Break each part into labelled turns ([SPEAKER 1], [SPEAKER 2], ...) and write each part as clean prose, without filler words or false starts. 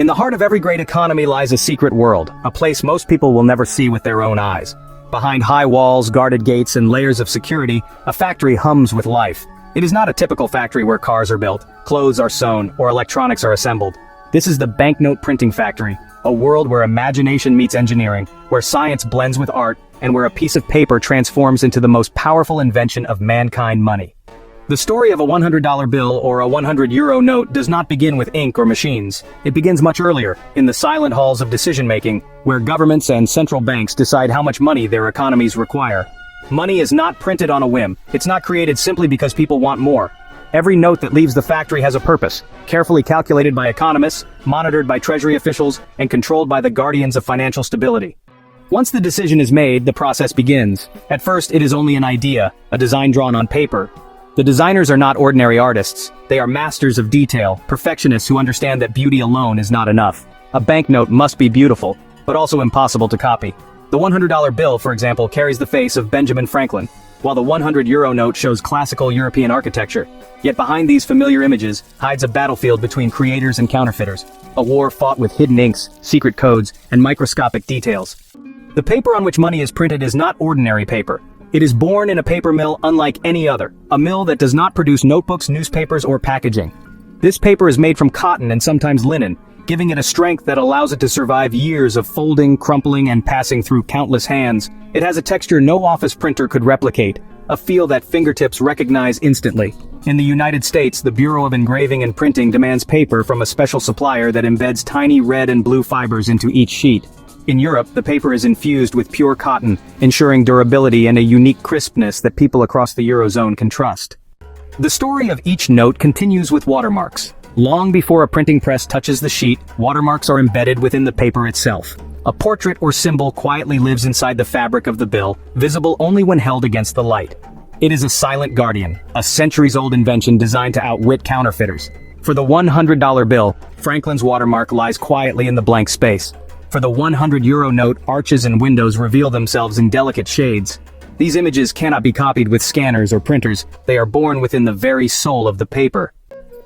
[SPEAKER 1] In the heart of every great economy lies a secret world, a place most people will never see with their own eyes. Behind high walls, guarded gates, and layers of security, a factory hums with life. It is not a typical factory where cars are built, clothes are sewn, or electronics are assembled. This is the banknote printing factory, a world where imagination meets engineering, where science blends with art, and where a piece of paper transforms into the most powerful invention of mankind: money. The story of a $100 bill or a €100 note does not begin with ink or machines. It begins much earlier, in the silent halls of decision-making, where governments and central banks decide how much money their economies require. Money is not printed on a whim. It's not created simply because people want more. Every note that leaves the factory has a purpose, carefully calculated by economists, monitored by treasury officials, and controlled by the guardians of financial stability. Once the decision is made, the process begins. At first, it is only an idea, a design drawn on paper. The designers are not ordinary artists. They are masters of detail, perfectionists who understand that beauty alone is not enough. A banknote must be beautiful, but also impossible to copy. The $100 bill, for example, carries the face of Benjamin Franklin, while the €100 note shows classical European architecture. Yet behind these familiar images hides a battlefield between creators and counterfeiters, a war fought with hidden inks, secret codes, and microscopic details. The paper on which money is printed is not ordinary paper. It is born in a paper mill unlike any other, a mill that does not produce notebooks, newspapers, or packaging. This paper is made from cotton and sometimes linen, giving it a strength that allows it to survive years of folding, crumpling, and passing through countless hands. It has a texture no office printer could replicate, a feel that fingertips recognize instantly. In the United States, the Bureau of Engraving and Printing demands paper from a special supplier that embeds tiny red and blue fibers into each sheet. In Europe, the paper is infused with pure cotton, ensuring durability and a unique crispness that people across the Eurozone can trust. The story of each note continues with watermarks. Long before a printing press touches the sheet, watermarks are embedded within the paper itself. A portrait or symbol quietly lives inside the fabric of the bill, visible only when held against the light. It is a silent guardian, a centuries-old invention designed to outwit counterfeiters. For the $100 bill, Franklin's watermark lies quietly in the blank space. For the €100 note, arches and windows reveal themselves in delicate shades. These images cannot be copied with scanners or printers. They are born within the very soul of the paper.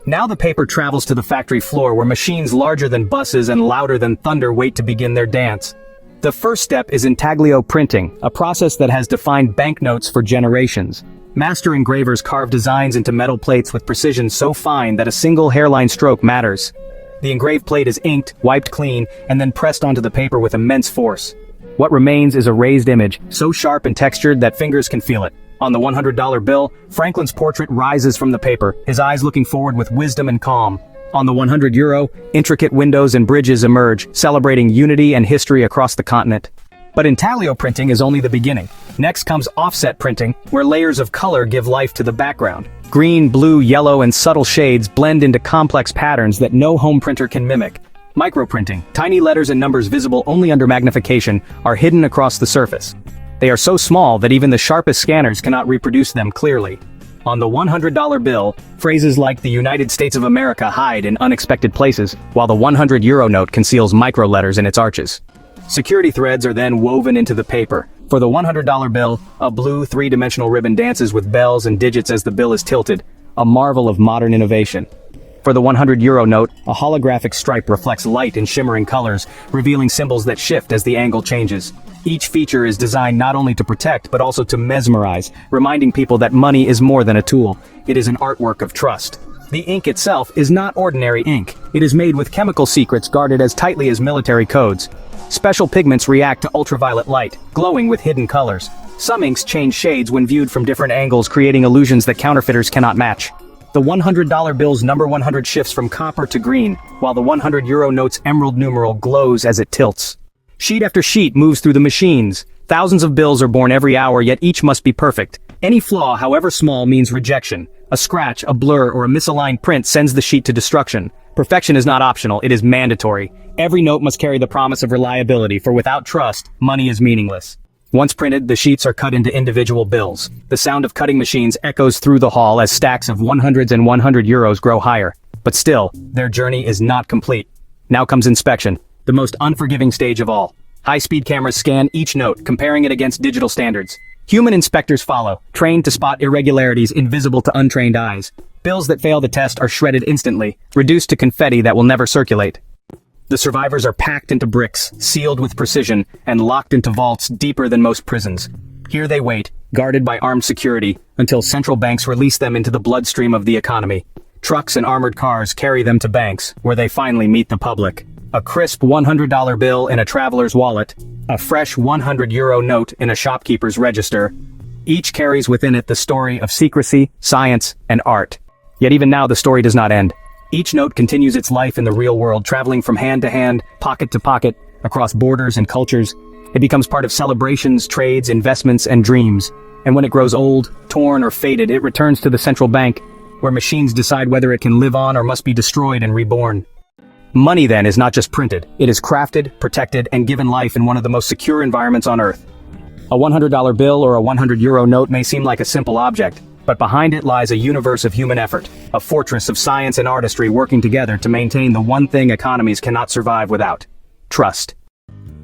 [SPEAKER 1] Now the paper travels to the factory floor where machines larger than buses and louder than thunder wait to begin their dance. The first step is intaglio printing, a process that has defined banknotes for generations. Master engravers carve designs into metal plates with precision so fine that a single hairline stroke matters. The engraved plate is inked, wiped clean, and then pressed onto the paper with immense force. What remains is a raised image, so sharp and textured that fingers can feel it. On the $100 bill, Franklin's portrait rises from the paper, his eyes looking forward with wisdom and calm. On the €100, intricate windows and bridges emerge, celebrating unity and history across the continent. But intaglio printing is only the beginning. Next comes offset printing, where layers of color give life to the background. Green, blue, yellow, and subtle shades blend into complex patterns that no home printer can mimic. Microprinting, tiny letters and numbers visible only under magnification, are hidden across the surface. They are so small that even the sharpest scanners cannot reproduce them clearly. On the $100 bill, phrases like "the United States of America" hide in unexpected places, while the €100 note conceals micro-letters in its arches. Security threads are then woven into the paper. For the $100 bill, a blue three-dimensional ribbon dances with bells and digits as the bill is tilted, a marvel of modern innovation. For the €100 note, a holographic stripe reflects light in shimmering colors, revealing symbols that shift as the angle changes. Each feature is designed not only to protect but also to mesmerize, reminding people that money is more than a tool. It is an artwork of trust. The ink itself is not ordinary ink. It is made with chemical secrets guarded as tightly as military codes. Special pigments react to ultraviolet light, glowing with hidden colors. Some inks change shades when viewed from different angles, creating illusions that counterfeiters cannot match. The $100 bill's number 100 shifts from copper to green, while the €100 note's emerald numeral glows as it tilts. Sheet after sheet moves through the machines. Thousands of bills are born every hour, yet each must be perfect. Any flaw, however small, means rejection. A scratch, a blur, or a misaligned print sends the sheet to destruction. Perfection is not optional, it is mandatory. Every note must carry the promise of reliability, for without trust, money is meaningless. Once printed, the sheets are cut into individual bills. The sound of cutting machines echoes through the hall as stacks of 100s and €100s grow higher. But still, their journey is not complete. Now comes inspection, the most unforgiving stage of all. High-speed cameras scan each note, comparing it against digital standards. Human inspectors follow, trained to spot irregularities invisible to untrained eyes. Bills that fail the test are shredded instantly, reduced to confetti that will never circulate. The survivors are packed into bricks, sealed with precision, and locked into vaults deeper than most prisons. Here they wait, guarded by armed security, until central banks release them into the bloodstream of the economy. Trucks and armored cars carry them to banks, where they finally meet the public. A crisp $100 bill in a traveler's wallet, a fresh €100 note in a shopkeeper's register. Each carries within it the story of secrecy, science, and art. Yet even now the story does not end. Each note continues its life in the real world, traveling from hand to hand, pocket to pocket, across borders and cultures. It becomes part of celebrations, trades, investments, and dreams. And when it grows old, torn, or faded, it returns to the central bank, where machines decide whether it can live on or must be destroyed and reborn. Money, then, is not just printed. It is crafted, protected, and given life in one of the most secure environments on Earth. A $100 bill or a €100 note may seem like a simple object, but behind it lies a universe of human effort, a fortress of science and artistry working together to maintain the one thing economies cannot survive without: trust.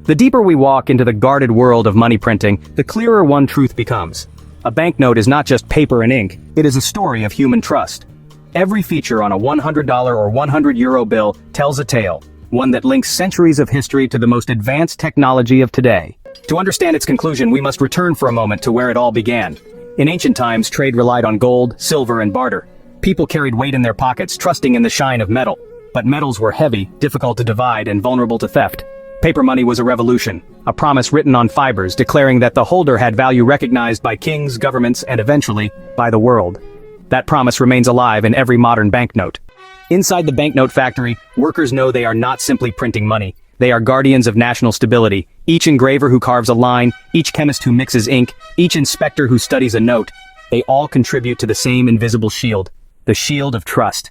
[SPEAKER 1] The deeper we walk into the guarded world of money printing, the clearer one truth becomes. A banknote is not just paper and ink, it is a story of human trust. Every feature on a $100 or €100 bill tells a tale, one that links centuries of history to the most advanced technology of today. To understand its conclusion, we must return for a moment to where it all began. In ancient times, trade relied on gold, silver, and barter. People carried weight in their pockets, trusting in the shine of metal. But metals were heavy, difficult to divide, and vulnerable to theft. Paper money was a revolution, a promise written on fibers declaring that the holder had value recognized by kings, governments, and eventually, by the world. That promise remains alive in every modern banknote. Inside the banknote factory, workers know they are not simply printing money. They are guardians of national stability. Each engraver who carves a line, each chemist who mixes ink, each inspector who studies a note, they all contribute to the same invisible shield, the shield of trust.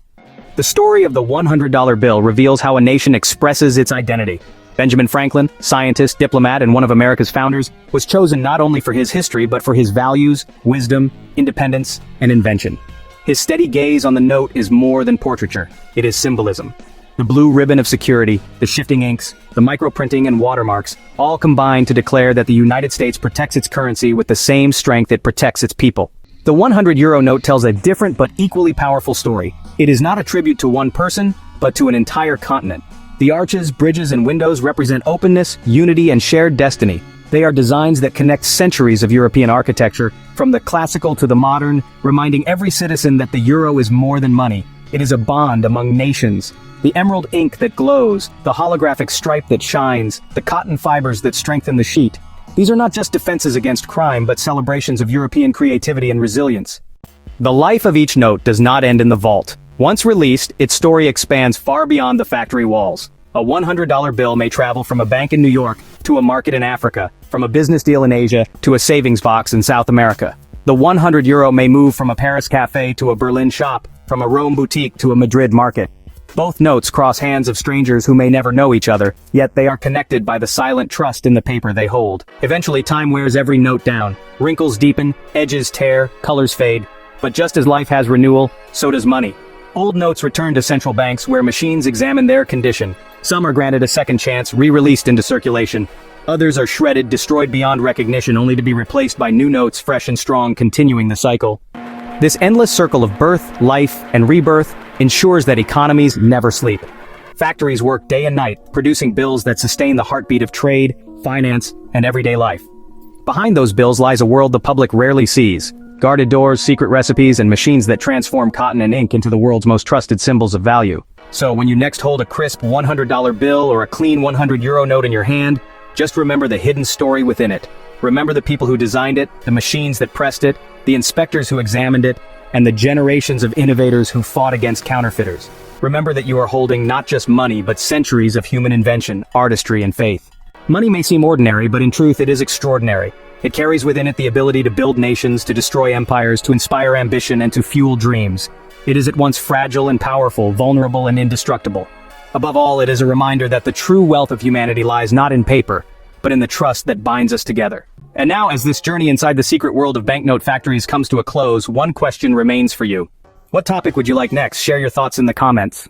[SPEAKER 1] The story of the $100 bill reveals how a nation expresses its identity. Benjamin Franklin, scientist, diplomat, and one of America's founders, was chosen not only for his history but for his values, wisdom, independence, and invention. His steady gaze on the note is more than portraiture, it is symbolism. The blue ribbon of security, the shifting inks, the microprinting and watermarks, all combine to declare that the United States protects its currency with the same strength it protects its people. The €100 note tells a different but equally powerful story. It is not a tribute to one person, but to an entire continent. The arches, bridges, and windows represent openness, unity, and shared destiny. They are designs that connect centuries of European architecture, from the classical to the modern, reminding every citizen that the euro is more than money. It is a bond among nations. The emerald ink that glows, the holographic stripe that shines, the cotton fibers that strengthen the sheet. These are not just defenses against crime, but celebrations of European creativity and resilience. The life of each note does not end in the vault. Once released, its story expands far beyond the factory walls. A $100 bill may travel from a bank in New York to a market in Africa, from a business deal in Asia to a savings box in South America. The €100 may move from a Paris cafe to a Berlin shop, from a Rome boutique to a Madrid market. Both notes cross hands of strangers who may never know each other, yet they are connected by the silent trust in the paper they hold. Eventually, time wears every note down. Wrinkles deepen, edges tear, colors fade. But just as life has renewal, so does money. Old notes return to central banks where machines examine their condition. Some are granted a second chance, re-released into circulation. Others are shredded, destroyed beyond recognition, only to be replaced by new notes, fresh and strong, continuing the cycle. This endless circle of birth, life, and rebirth ensures that economies never sleep. Factories work day and night, producing bills that sustain the heartbeat of trade, finance, and everyday life. Behind those bills lies a world the public rarely sees. Guarded doors, secret recipes, and machines that transform cotton and ink into the world's most trusted symbols of value. So when you next hold a crisp $100 bill or a clean €100 note in your hand, just remember the hidden story within it. Remember the people who designed it, the machines that pressed it, the inspectors who examined it, and the generations of innovators who fought against counterfeiters. Remember that you are holding not just money, but centuries of human invention, artistry, and faith. Money may seem ordinary, but in truth it is extraordinary. It carries within it the ability to build nations, to destroy empires, to inspire ambition, and to fuel dreams. It is at once fragile and powerful, vulnerable and indestructible. Above all, it is a reminder that the true wealth of humanity lies not in paper, but in the trust that binds us together. And now, as this journey inside the secret world of banknote factories comes to a close, one question remains for you. What topic would you like next? Share your thoughts in the comments.